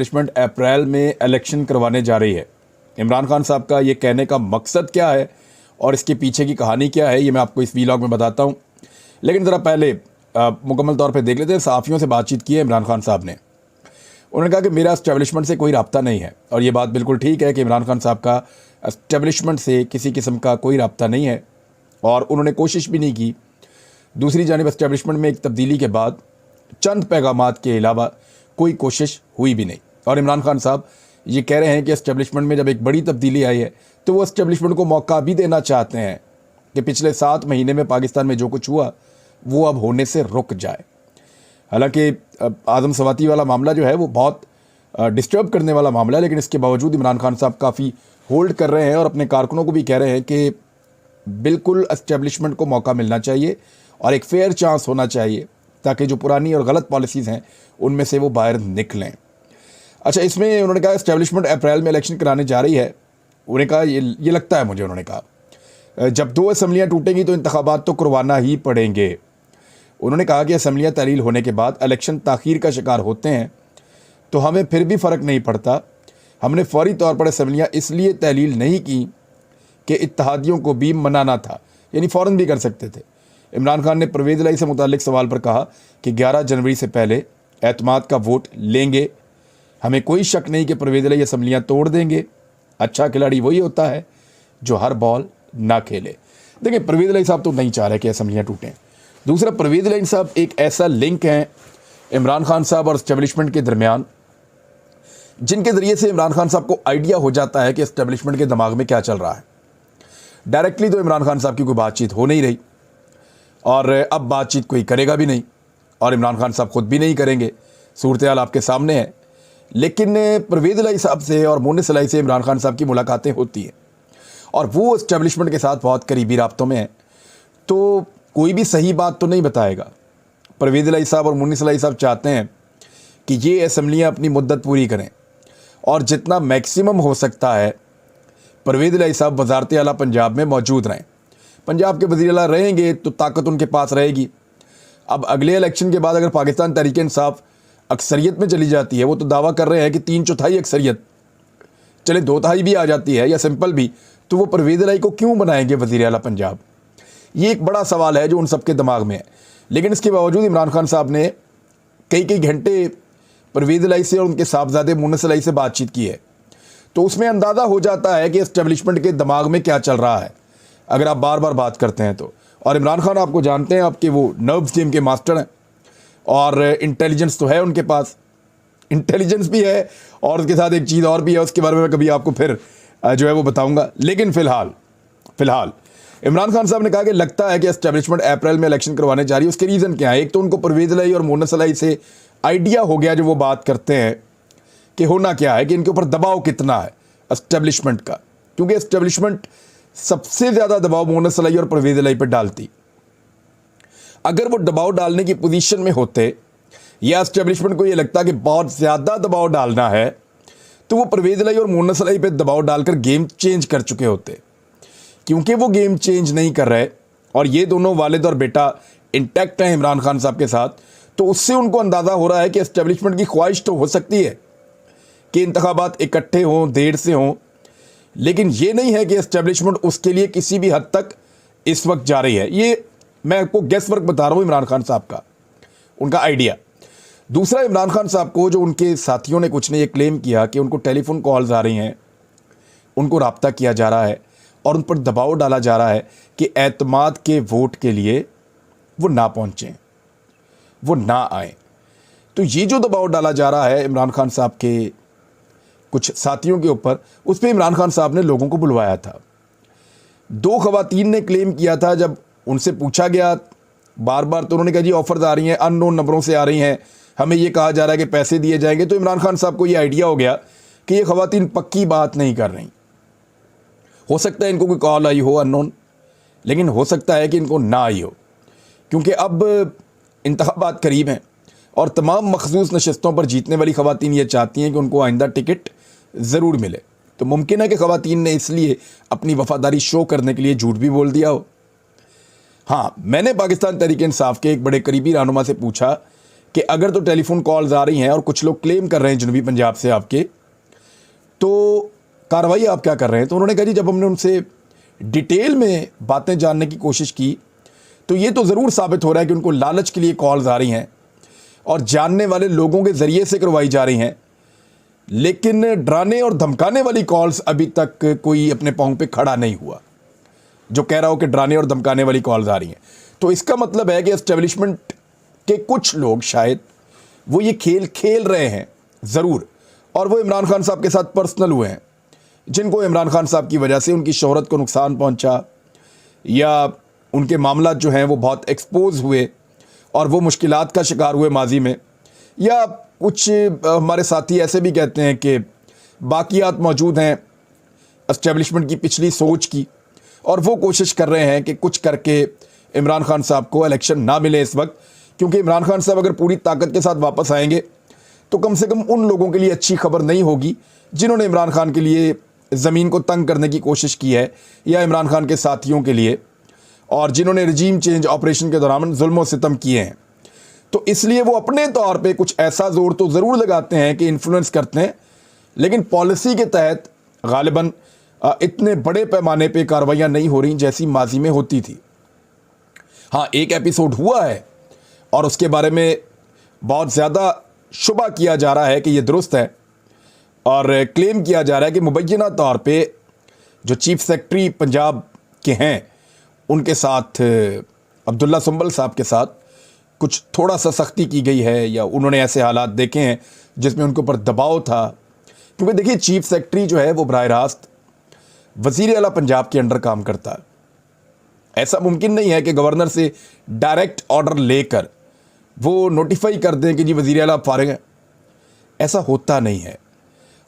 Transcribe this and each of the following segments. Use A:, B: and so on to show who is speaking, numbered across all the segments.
A: Establishment अप्रैल में election करवाने जा रही है। इमरान खान साहब का ये कहने का मकसद क्या है और इसके पीछे की कहानी क्या है, ये मैं आपको इस वीलॉग में बताता हूँ। लेकिन ज़रा पहले मुकम्मल तौर पे देख लेते हैं। सहाफ़ियों से बातचीत की है इमरान खान साहब ने। उन्होंने कहा कि मेरा एस्टेब्लिशमेंट से कोई रब्ता नहीं है, और ये बात बिल्कुल ठीक है कि इमरान खान साहब का एस्टेब्लिशमेंट से किसी किस्म का कोई रब्ता नहीं है, और उन्होंने कोशिश भी नहीं की। दूसरी जानिब एस्टेब्लिशमेंट में एक तब्दीली के बाद चंद पैगामात के अलावा कोई कोशिश हुई भी नहीं। और इमरान खान साहब ये कह रहे हैं कि एस्टेब्लिशमेंट में जब एक बड़ी तब्दीली आई है तो वो एस्टेब्लिशमेंट को मौका भी देना चाहते हैं कि पिछले 7 महीने में पाकिस्तान में जो कुछ हुआ वो अब होने से रुक जाए। हालांकि आज़म सवाती वाला मामला जो है वो बहुत डिस्टर्ब करने वाला मामला है, लेकिन इसके बावजूद इमरान खान साहब काफ़ी होल्ड कर रहे हैं और अपने कारकुनों को भी कह रहे हैं कि बिल्कुल एस्टेब्लिशमेंट को मौका मिलना चाहिए और एक फेयर चांस होना चाहिए, ताकि जो पुरानी और गलत पॉलिसीज़ हैं उनमें से वो बाहर निकलें। अच्छा, इसमें उन्होंने कहा एस्टेब्लिशमेंट अप्रैल में इलेक्शन कराने जा रही है। उन्होंने कहा ये लगता है मुझे, उन्होंने कहा जब 2 असम्बलियाँ टूटेंगी तो इंतखाबात तो करवाना ही पड़ेंगे। उन्होंने कहा कि असम्बलियाँ तहलील होने के बाद इलेक्शन ताख़ीर का शिकार होते हैं तो हमें फिर भी फ़र्क नहीं पड़ता। हमने फौरी तौर पर असम्बलियाँ इसलिए तहलील नहीं की कि इत्तेहादियों को भी मनाना था, यानी फ़ौरन भी कर सकते थे। इमरान खान ने परवेज़ इलाही से मुताल्लिक़ सवाल पर कहा कि 11 जनवरी से पहले एतमाद का वोट लेंगे। हमें कोई शक नहीं कि परवेज़ इलाही असम्बलियाँ तोड़ देंगे। अच्छा खिलाड़ी वही होता है जो हर बॉल ना खेले। देखिए, परवेज़ इलाही साहब तो नहीं चाह रहे कि असम्बलियाँ टूटें। दूसरा, परवेज़ इलाही साहब एक ऐसा लिंक है इमरान खान साहब और एस्टेब्लिशमेंट के दरमियान, जिनके ज़रिए से इमरान खान साहब को आइडिया हो जाता है कि एस्टेब्लिशमेंट के दिमाग में क्या चल रहा है। डायरेक्टली तो इमरान खान साहब की कोई बातचीत हो नहीं रही, और अब बातचीत कोई करेगा भी नहीं, और इमरान खान साहब खुद भी नहीं करेंगे। सूरत हाल आपके सामने है। लेकिन परवेज़ इलाही साहब से और मोनिस इलाही से इमरान खान साहब की मुलाकातें होती हैं, और वो एस्टेब्लिशमेंट के साथ बहुत करीबी राब्तों में हैं, तो कोई भी सही बात तो नहीं बताएगा। परवेज़ इलाही साहब और मोनिस इलाही साहब चाहते हैं कि ये असम्बलियाँ अपनी मुद्दत पूरी करें, और जितना मैक्सिमम हो सकता है परवेज़ इलाही साहब वज़ारत आला पंजाब में मौजूद रहें। पंजाब के वज़ीर आला रहेंगे तो ताकत उनके पास रहेगी। अब अगले इलेक्शन के बाद अगर पाकिस्तान तहरीक इंसाफ अक्सरियत में चली जाती है, वो तो दावा कर रहे हैं कि 3/4 अक्सरियत, चले 2/3 भी आ जाती है या सिंपल भी, तो वो परवेज़ इलाही को क्यों बनाएंगे वज़ीर आला पंजाब? ये एक बड़ा सवाल है जो उन सबके दिमाग में है। लेकिन इसके बावजूद इमरान खान साहब ने कई घंटे परवेज़ इलाही से और उनके साहबजादे मोनिस इलाही से बातचीत की है, तो उसमें अंदाज़ा हो जाता है कि एस्टेब्लिशमेंट के दिमाग में क्या चल रहा है, अगर आप बार बार बात करते हैं तो। और इमरान खान आपको जानते हैं, आपके वो नर्व्स गेम के मास्टर हैं, और इंटेलिजेंस तो है उनके पास, इंटेलिजेंस भी है, और उसके साथ एक चीज़ और भी है, उसके बारे में मैं कभी आपको फिर जो है वो बताऊंगा। लेकिन फ़िलहाल इमरान खान साहब ने कहा कि लगता है कि एस्टेब्लिशमेंट अप्रैल में इलेक्शन करवाने जा रही है। उसके रीज़न क्या है? एक तो उनको परवेज़ इलाही और मोनिस इलाही से आइडिया हो गया, जो वो बात करते हैं कि होना क्या है, कि इनके ऊपर दबाव कितना है एस्टेब्लिशमेंट का, क्योंकि एस्टेब्लिशमेंट सबसे ज़्यादा दबाव मोनिस इलाही और परवेज़ इलाही पर डालती। अगर वो दबाव डालने की पोजीशन में होते, या एस्टेब्लिशमेंट को ये लगता कि बहुत ज़्यादा दबाव डालना है, तो वो परवेज़ इलाही और मोनिस इलाही पे दबाव डालकर गेम चेंज कर चुके होते। क्योंकि वो गेम चेंज नहीं कर रहे, और ये दोनों वालिद और बेटा इंटैक्ट हैं इमरान खान साहब के साथ, तो उससे उनको अंदाज़ा हो रहा है कि एस्टेब्लिशमेंट की ख्वाहिश तो हो सकती है कि इंतखाबात इकट्ठे हों, देर से हों, लेकिन ये नहीं है कि एस्टेब्लिशमेंट उसके लिए किसी भी हद तक इस वक्त जा रही है। ये मैं आपको गेस वर्क बता रहा हूँ इमरान खान साहब का, उनका आइडिया। दूसरा, इमरान खान साहब को जो उनके साथियों ने कुछ ने ये क्लेम किया कि उनको टेलीफोन कॉल्स आ रही हैं, उनको रब्ता किया जा रहा है और उन पर दबाव डाला जा रहा है कि एतमाद के वोट के लिए वो ना पहुँचें, वो ना आए। तो ये जो दबाव डाला जा रहा है इमरान खान साहब के कुछ साथियों के ऊपर, उस पर इमरान खान साहब ने लोगों को बुलवाया था। 2 ख़वातीन ने क्लेम किया था, जब उनसे पूछा गया बार बार, तो उन्होंने कहा जी ऑफ़र्स आ रही हैं, अननोन नंबरों से आ रही हैं, हमें ये कहा जा रहा है कि पैसे दिए जाएंगे। तो इमरान खान साहब को ये आइडिया हो गया कि ये ख़वातीन पक्की बात नहीं कर रही। हो सकता है इनको कोई कॉल आई हो अननोन, लेकिन हो सकता है कि इनको ना आई हो, क्योंकि अब इंतखाबात करीब हैं और तमाम मखसूस नशस्तों पर जीतने वाली ख़वातीन ये चाहती हैं कि उनको आइंदा टिकट ज़रूर मिले। तो मुमकिन है कि ख़वातीन ने इसलिए अपनी वफ़ादारी शो करने के लिए झूठ भी बोल दिया हो। हाँ, मैंने पाकिस्तान तहरीक इंसाफ के एक बड़े करीबी रहनुमा से पूछा कि अगर तो टेलीफोन कॉल्स आ रही हैं और कुछ लोग क्लेम कर रहे हैं जनूबी पंजाब से आपके, तो कार्रवाई आप क्या कर रहे हैं? तो उन्होंने कहा जी, जब हमने उनसे डिटेल में बातें जानने की कोशिश की तो ये तो ज़रूर साबित हो रहा है कि उनको लालच के लिए कॉल्स आ रही हैं और जानने वाले लोगों के ज़रिए से करवाई जा रही हैं, लेकिन डराने और धमकाने वाली कॉल्स अभी तक कोई अपने पाँव पे खड़ा नहीं हुआ जो कह रहा हो कि डराने और धमकाने वाली कॉल्स आ रही हैं। तो इसका मतलब है कि एस्टेब्लिशमेंट के कुछ लोग शायद वो ये खेल खेल रहे हैं ज़रूर, और वो इमरान खान साहब के साथ पर्सनल हुए हैं, जिनको इमरान खान साहब की वजह से उनकी शोहरत को नुकसान पहुंचा या उनके मामला जो हैं वो बहुत एक्सपोज हुए और वो मुश्किलात का शिकार हुए माजी में, या कुछ हमारे साथी ऐसे भी कहते हैं कि बाकियात मौजूद हैं एस्टेब्लिशमेंट की पिछली सोच की, और वो कोशिश कर रहे हैं कि कुछ करके इमरान खान साहब को इलेक्शन ना मिले इस वक्त, क्योंकि इमरान खान साहब अगर पूरी ताकत के साथ वापस आएंगे तो कम से कम उन लोगों के लिए अच्छी खबर नहीं होगी जिन्होंने इमरान खान के लिए ज़मीन को तंग करने की कोशिश की है, या इमरान खान के साथियों के लिए, और जिन्होंने रजीम चेंज ऑपरेशन के दौरान जुल्म सितम किए हैं। तो इसलिए वो अपने तौर पे कुछ ऐसा जोर तो ज़रूर लगाते हैं कि इन्फ्लुएंस करते हैं, लेकिन पॉलिसी के तहत गालिबन इतने बड़े पैमाने पे कार्रवाइयाँ नहीं हो रही जैसी माजी में होती थी। हाँ, एक एपिसोड हुआ है और उसके बारे में बहुत ज़्यादा शुबा किया जा रहा है कि ये दुरुस्त है, और क्लेम किया जा रहा है कि मुबैना तौर पे जो चीफ सेक्रेटरी पंजाब के हैं उनके साथ अब्दुल्ला सुंबल साहब के साथ कुछ थोड़ा सा सख्ती की गई है, या उन्होंने ऐसे हालात देखे हैं जिसमें उनके ऊपर दबाव था। क्योंकि देखिए, चीफ सेक्रेटरी जो है वो बराह रास्त वज़ीर आला पंजाब के अंडर काम करता है। ऐसा मुमकिन नहीं है कि गवर्नर से डायरेक्ट ऑर्डर लेकर वो नोटिफाई कर दें कि जी वज़ीर आला फारिग हैं। ऐसा होता नहीं है,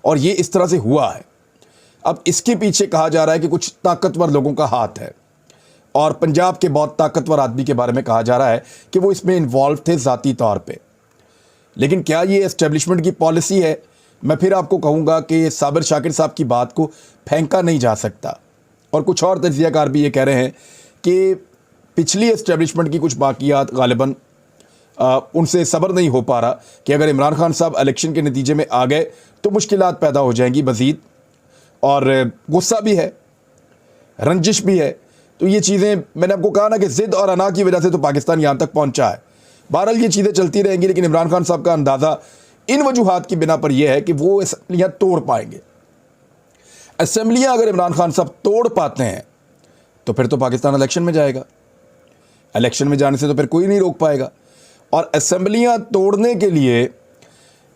A: और ये इस तरह से हुआ है। अब इसके पीछे कहा जा रहा है कि कुछ ताकतवर लोगों का हाथ है, और पंजाब के बहुत ताकतवर आदमी के बारे में कहा जा रहा है कि वो इसमें इन्वॉल्व थे ज़ाती तौर पे। लेकिन क्या ये एस्टेब्लिशमेंट की पॉलिसी है? मैं फिर आपको कहूँगा कि साबिर शाकिर साहब की बात को फेंका नहीं जा सकता, और कुछ और तज्ज़ियाकार भी ये कह रहे हैं कि पिछली एस्टेब्लिशमेंट की कुछ बाकियात गालिबन उनसे सब्र नहीं हो पा रहा कि अगर इमरान खान साहब इलेक्शन के नतीजे में आ गए तो मुश्किलात पैदा हो जाएंगी मज़ीद, और गुस्सा भी है, रंजिश भी है। तो ये चीज़ें, मैंने आपको कहा ना कि ज़िद और अना की वजह से तो पाकिस्तान यहाँ तक पहुँचा है। बहरहाल ये चीज़ें चलती रहेंगी, लेकिन इमरान खान साहब का अंदाज़ा इन वजूहात की बिना पर यह है कि वो असम्बलियाँ तोड़ पाएंगे। असम्बलियाँ अगर इमरान खान साहब तोड़ पाते हैं तो फिर तो पाकिस्तान इलेक्शन में जाएगा। इलेक्शन में जाने से तो फिर कोई नहीं रोक पाएगा, और असम्बलियाँ तोड़ने के लिए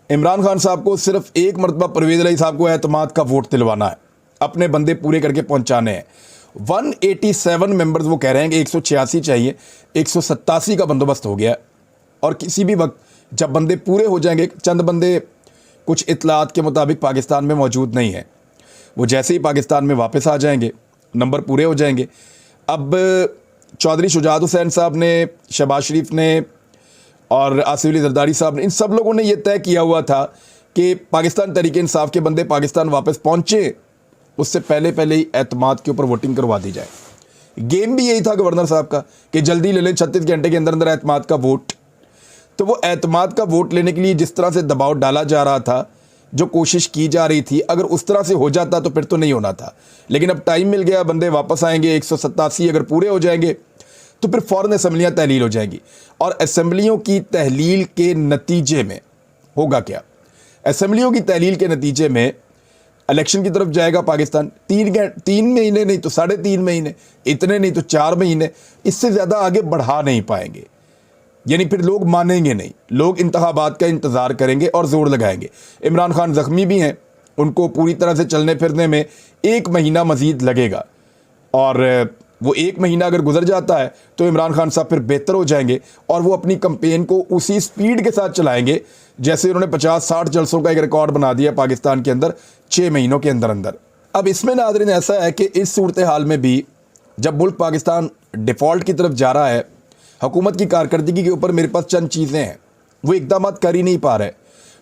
A: इमरान खान साहब को सिर्फ एक मरतबा परवेज़ इलाही साहब को एतमाद का वोट दिलवाना है, अपने बंदे पूरे करके पहुंचाने हैं। 187 मेंबर्स वो कह रहे हैं कि 186 चाहिए, 187 का बंदोबस्त हो गया, और किसी भी वक्त जब बंदे पूरे हो जाएंगे, चंद बंदे कुछ इतलात के मुताबिक पाकिस्तान में मौजूद नहीं है, वो जैसे ही पाकिस्तान में वापस आ जाएंगे नंबर पूरे हो जाएंगे। अब चौधरी शुजात हुसैन साहब ने, शहबाज शरीफ ने और आसिफ अली जरदारी साहब ने, इन सब लोगों ने यह तय किया हुआ था कि पाकिस्तान तहरीक इंसाफ के बंदे पाकिस्तान वापस पहुँचे उससे पहले पहले ही एतमाद के ऊपर वोटिंग करवा दी जाए। गेम भी यही था गवर्नर साहब का कि जल्दी ले लें 36 घंटे के अंदर अंदर एतमाद का वोट। तो वो एतमाद का वोट लेने के लिए जिस तरह से दबाव डाला जा रहा था, जो कोशिश की जा रही थी, अगर उस तरह से हो जाता तो फिर तो नहीं होना था। लेकिन अब टाइम मिल गया, बंदे वापस आएंगे, 187 अगर पूरे हो जाएंगे तो फिर फ़ौरन असम्बलियाँ तहलील हो जाएंगी। और असम्बलियों की तहलील के नतीजे में होगा क्या? असम्बलियों की तहलील के नतीजे में इलेक्शन की तरफ जाएगा पाकिस्तान। 3 महीने नहीं तो 3.5 महीने, इतने नहीं तो 4 महीने, इससे ज़्यादा आगे बढ़ा नहीं पाएंगे। यानी फिर लोग मानेंगे नहीं, लोग इंतखाबात का इंतज़ार करेंगे और ज़ोर लगाएंगे। इमरान खान ज़ख्मी भी हैं, उनको पूरी तरह से चलने फिरने में 1 महीना मज़ीद लगेगा, और वो 1 महीना अगर गुजर जाता है तो इमरान खान साहब फिर बेहतर हो जाएंगे, और वो अपनी कंपेन को उसी स्पीड के साथ चलाएंगे जैसे उन्होंने 50-60 जलसों का एक रिकॉर्ड बना दिया पाकिस्तान के अंदर 6 महीनों के अंदर अंदर। अब इसमें नाज़रीन ऐसा है कि इस सूरत हाल में भी जब मुल्क पाकिस्तान डिफ़ॉल्ट की तरफ जा रहा है, हुकूमत की कारकर्दगी के ऊपर मेरे पास चंद चीज़ें हैं, वो इकदाम कर ही नहीं पा रहे।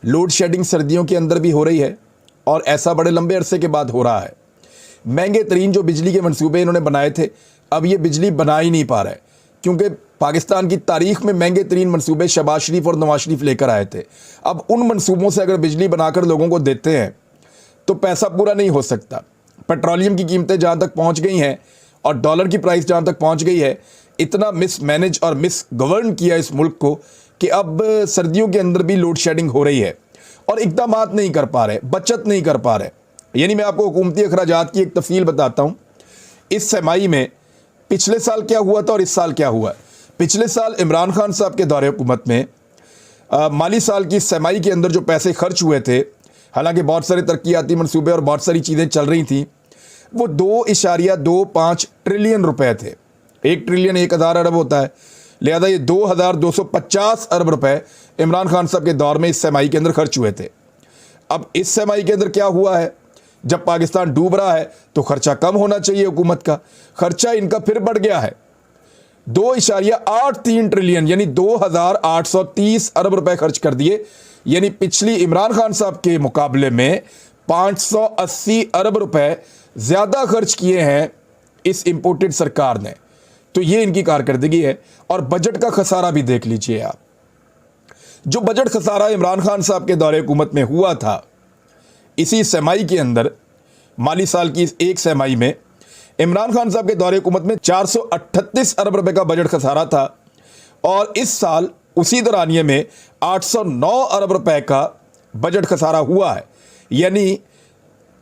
A: लोड शेडिंग सर्दियों के अंदर भी हो रही है, और ऐसा बड़े लंबे अरसे के बाद हो रहा है। महंगे तरीन जो बिजली के मंसूबे इन्होंने बनाए थे, अब ये बिजली बना ही नहीं पा रहा है, क्योंकि पाकिस्तान की तारीख में महंगे तरीन मनसूबे शहबाज शरीफ और नवाज शरीफ लेकर आए थे। अब उन मनसूबों से अगर बिजली बनाकर लोगों को देते हैं तो पैसा पूरा नहीं हो सकता। पेट्रोलियम की कीमतें जहाँ तक पहुँच गई हैं और डॉलर की प्राइस जहाँ तक पहुँच गई है, इतना मिसमैनेज और मिसगवर्न किया इस मुल्क को कि अब सर्दियों के अंदर भी लोड शेडिंग हो रही है और इक़दामात नहीं कर पा रहे, बचत नहीं कर पा रहे। यानी मैं आपको हुकूमती अखराजात की एक तफसील बताता हूँ। इस छमाही में पिछले साल क्या हुआ था और इस साल क्या हुआ। पिछले साल इमरान खान साहब के दौरे हुकूमत में माली साल की छमाही के अंदर जो पैसे खर्च हुए थे, हालांकि बहुत सारे तरक्याती मनसूबे और बहुत सारी चीज़ें चल रही थी, वो 2.25 ट्रिलियन रुपए थे। 1 ट्रिलियन 1000 अरब होता है, लिहाजा ये 2250 अरब रुपए इमरान खान साहब के दौर में इस छमाही के अंदर खर्च हुए थे। अब इस छमाही के अंदर क्या हुआ है, जब पाकिस्तान डूब रहा है तो खर्चा कम होना चाहिए हुकूमत का, खर्चा इनका फिर बढ़ गया है। 2.83 ट्रिलियन यानी 2830 अरब रुपए खर्च कर दिए, यानी पिछली इमरान खान साहब के मुकाबले में 580 अरब रुपए ज़्यादा खर्च किए हैं इस इंपोर्टेड सरकार ने। तो ये इनकी कारकर्दगी है। और बजट का खसारा भी देख लीजिए आप। जो बजट खसारा इमरान खान साहब के दौरे हुकूमत में हुआ था, इसी छमाही के अंदर माली साल की एक छमाही में इमरान खान साहब के दौरे हुकूमत में 438 अरब रुपए का बजट खसारा था और इस साल उसी दौरानिए में 809 अरब रुपए का बजट खसारा हुआ है। यानी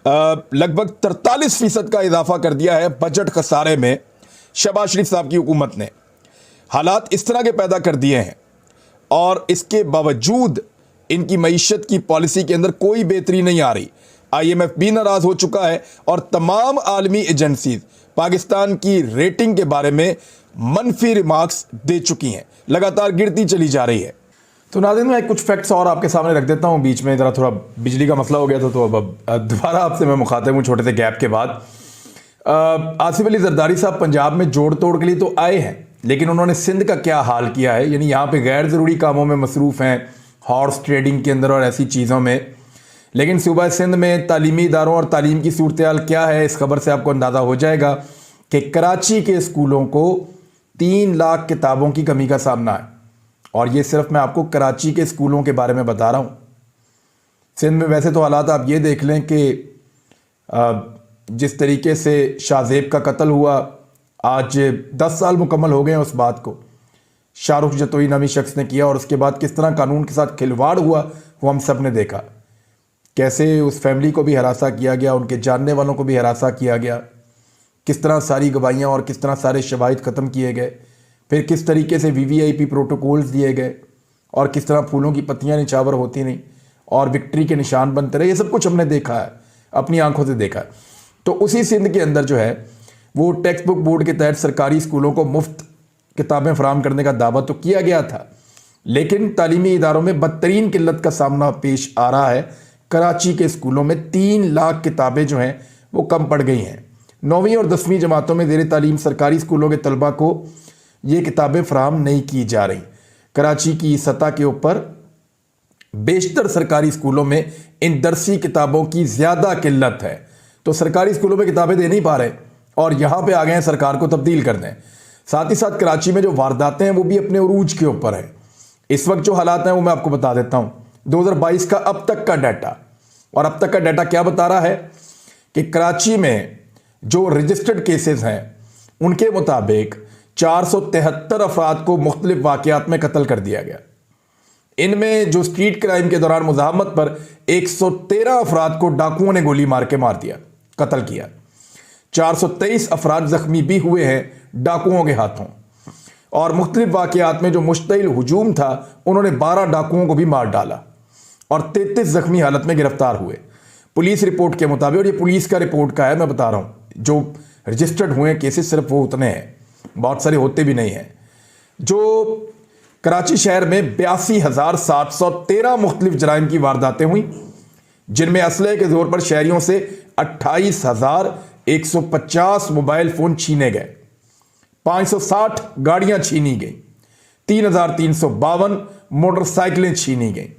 A: लगभग 43% का इजाफा कर दिया है बजट खसारे में शहबाज शरीफ साहब की हुकूमत ने। हालात इस तरह के पैदा कर दिए हैं और इसके बावजूद इनकी मईशत की पॉलिसी के अंदर कोई बेहतरी नहीं आ रही। IMF भी नाराज़ हो चुका है और तमाम आलमी एजेंसीज पाकिस्तान की रेटिंग के बारे में मनफी रिमार्क्स दे चुकी हैं, लगातार गिरती चली जा रही है। तो नाज़रीन, मैं कुछ फैक्ट्स और आपके सामने रख देता हूं। बीच में ज़रा थोड़ा बिजली का मसला हो गया था, तो अब दोबारा आपसे मैं मुखातिब हूँ छोटे से गैप के बाद। आसिफ अली जरदारी साहब पंजाब में जोड़ तोड़ के लिए तो आए हैं, लेकिन उन्होंने सिंध का क्या हाल किया है। यानी यहाँ पे गैर ज़रूरी कामों में मसरूफ़ हैं, हॉर्स ट्रेडिंग के अंदर और ऐसी चीज़ों में। लेकिन सूबा सिंध में तालीमी इदारों और तालीम की सूरत हाल क्या है, इस खबर से आपको अंदाज़ा हो जाएगा कि कराची के स्कूलों को 3 लाख किताबों की कमी का सामना है। और ये सिर्फ मैं आपको कराची के स्कूलों के बारे में बता रहा हूँ। सिंध में वैसे तो हालात आप ये देख लें कि जिस तरीके से शाहजेब का कत्ल हुआ, आज 10 साल मुकम्मल हो गए हैं उस बात को, शाहरुख जतोई नामी शख्स ने किया, और उसके बाद किस तरह कानून के साथ खिलवाड़ हुआ वो हम सब ने देखा। कैसे उस फैमिली को भी हरासा किया गया, उनके जानने वालों को भी हरासा किया गया, किस तरह सारी गवाहियाँ और किस तरह सारे शवाहिद ख़त्म किए गए, फिर किस तरीके से VVIP प्रोटोकॉल्स दिए गए और किस तरह फूलों की पत्तियाँ निछावर होती नहीं और विक्ट्री के निशान बनते रहे। ये सब कुछ हमने देखा है, अपनी आंखों से देखा है। तो उसी सिंध के अंदर जो है वो टेक्स्ट बुक बोर्ड के तहत सरकारी स्कूलों को मुफ्त किताबें फराहम करने का दावा तो किया गया था, लेकिन तालीमी इदारों में बदतरीन किल्लत का सामना पेश आ रहा है। कराची के स्कूलों में 3 लाख किताबें जो हैं वो कम पड़ गई हैं। 9वीं और 10वीं जमातों में ज़ेर तालीम सरकारी स्कूलों के तलबा को ये किताबें फराहम नहीं की जा रही। कराची की सतह के ऊपर बेशतर सरकारी स्कूलों में इन दरसी किताबों की ज़्यादा किल्लत है, तो सरकारी स्कूलों में किताबें दे नहीं पा रहे और यहाँ पे आ गए हैं सरकार को तब्दील कर दें। साथ ही साथ कराची में जो वारदातें हैं वो भी अपने उरूज के ऊपर है। इस वक्त जो हालात हैं वो मैं आपको बता देता हूँ। 2022 का अब तक का डाटा, और अब तक का डाटा क्या बता रहा है कि कराची में जो रजिस्टर्ड केसेस हैं उनके मुताबिक 473 अफराद को मुख्तलिफ वाक़यात में कत्ल कर दिया गया। इनमें जो स्ट्रीट क्राइम के दौरान मुज़ाहमत पर 113 अफराद को डाकुओं ने गोली मार के मार दिया, कत्ल किया। 423 अफराद ज़ख्मी भी हुए हैं डाकुओं के हाथों, और मुख्तलिफ वाक़यात में जो मुश्तइल हुजूम था उन्होंने 12 डाकुओं को भी मार डाला और 33 ज़ख्मी हालत में गिरफ्तार हुए पुलिस रिपोर्ट के मुताबिक। और ये पुलिस का रिपोर्ट का है, मैं बता रहा हूँ, जो रजिस्टर्ड हुए केसेस सिर्फ वो उतने हैं, बहुत सारे होते भी नहीं हैं। जो कराची शहर में 82,713 मुख्तलिफ जराइम की वारदातें हुई, जिनमें असलहे के जोर पर शहरियों से 28,150 मोबाइल फ़ोन छीने गए, 560 गाड़ियां छीनी गई, 3,352 मोटरसाइकिलें छीनी गई।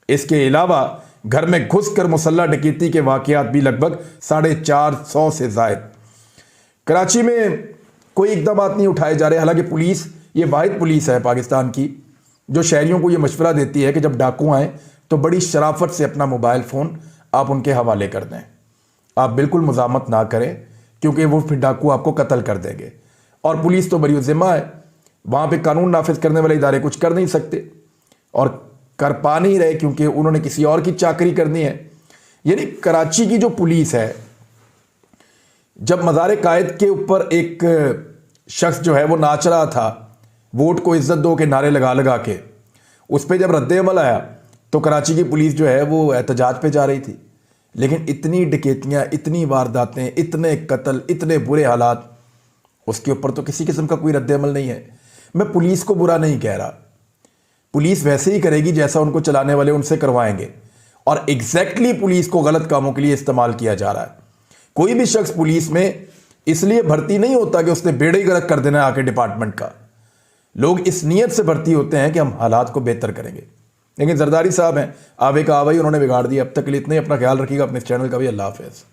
A: इसके अलावा घर में घुसकर मुसल्ला डकैती के वाक़यात भी लगभग 450 से ज़ायद। कराची में कोई इक़दामात नहीं उठाए जा रहे, हालांकि पुलिस ये वाहिद पुलिस है पाकिस्तान की जो शहरियों को ये मशवरा देती है कि जब डाकू आएँ तो बड़ी शराफत से अपना मोबाइल फ़ोन आप उनके हवाले कर दें। आप बिल्कुल मुज़ामत ना करें, क्योंकि वो फिर डाकू आपको कत्ल कर देंगे। और पुलिस तो बरी ज़िम्मा है, वहाँ पे कानून नाफिज करने वाले इदारे कुछ कर नहीं सकते और कर पा नहीं रहे, क्योंकि उन्होंने किसी और की चाकरी करनी है। यानी कराची की जो पुलिस है, जब मज़ार कायद के ऊपर एक शख्स जो है वो नाच रहा था वोट को इज्जत दो के नारे लगा लगा के, उस पर जब रद्द अमल आया तो कराची की पुलिस जो है वो एहतजाज पे जा रही थी। लेकिन इतनी डकैतियाँ, इतनी वारदातें, इतने कत्ल, इतने बुरे हालात, उसके ऊपर तो किसी किस्म का कोई रद्द अमल नहीं है। मैं पुलिस को बुरा नहीं कह रहा, पुलिस वैसे ही करेगी जैसा उनको चलाने वाले उनसे करवाएंगे, और एग्जैक्टली पुलिस को गलत कामों के लिए इस्तेमाल किया जा रहा है। कोई भी शख्स पुलिस में इसलिए भर्ती नहीं होता कि उसने बेड़ा ही गर्क कर देना आके डिपार्टमेंट का। लोग इस नीयत से भर्ती होते हैं कि हम हालात को बेहतर करेंगे। लेकिन जरदारी साहब हैं, आवे का आवा ही उन्होंने बिगाड़ दिया। अब तक के लिए इतना ही, अपना ख्याल रखिएगा, अपने इस चैनल का भी। अल्लाह हाफ़िज़।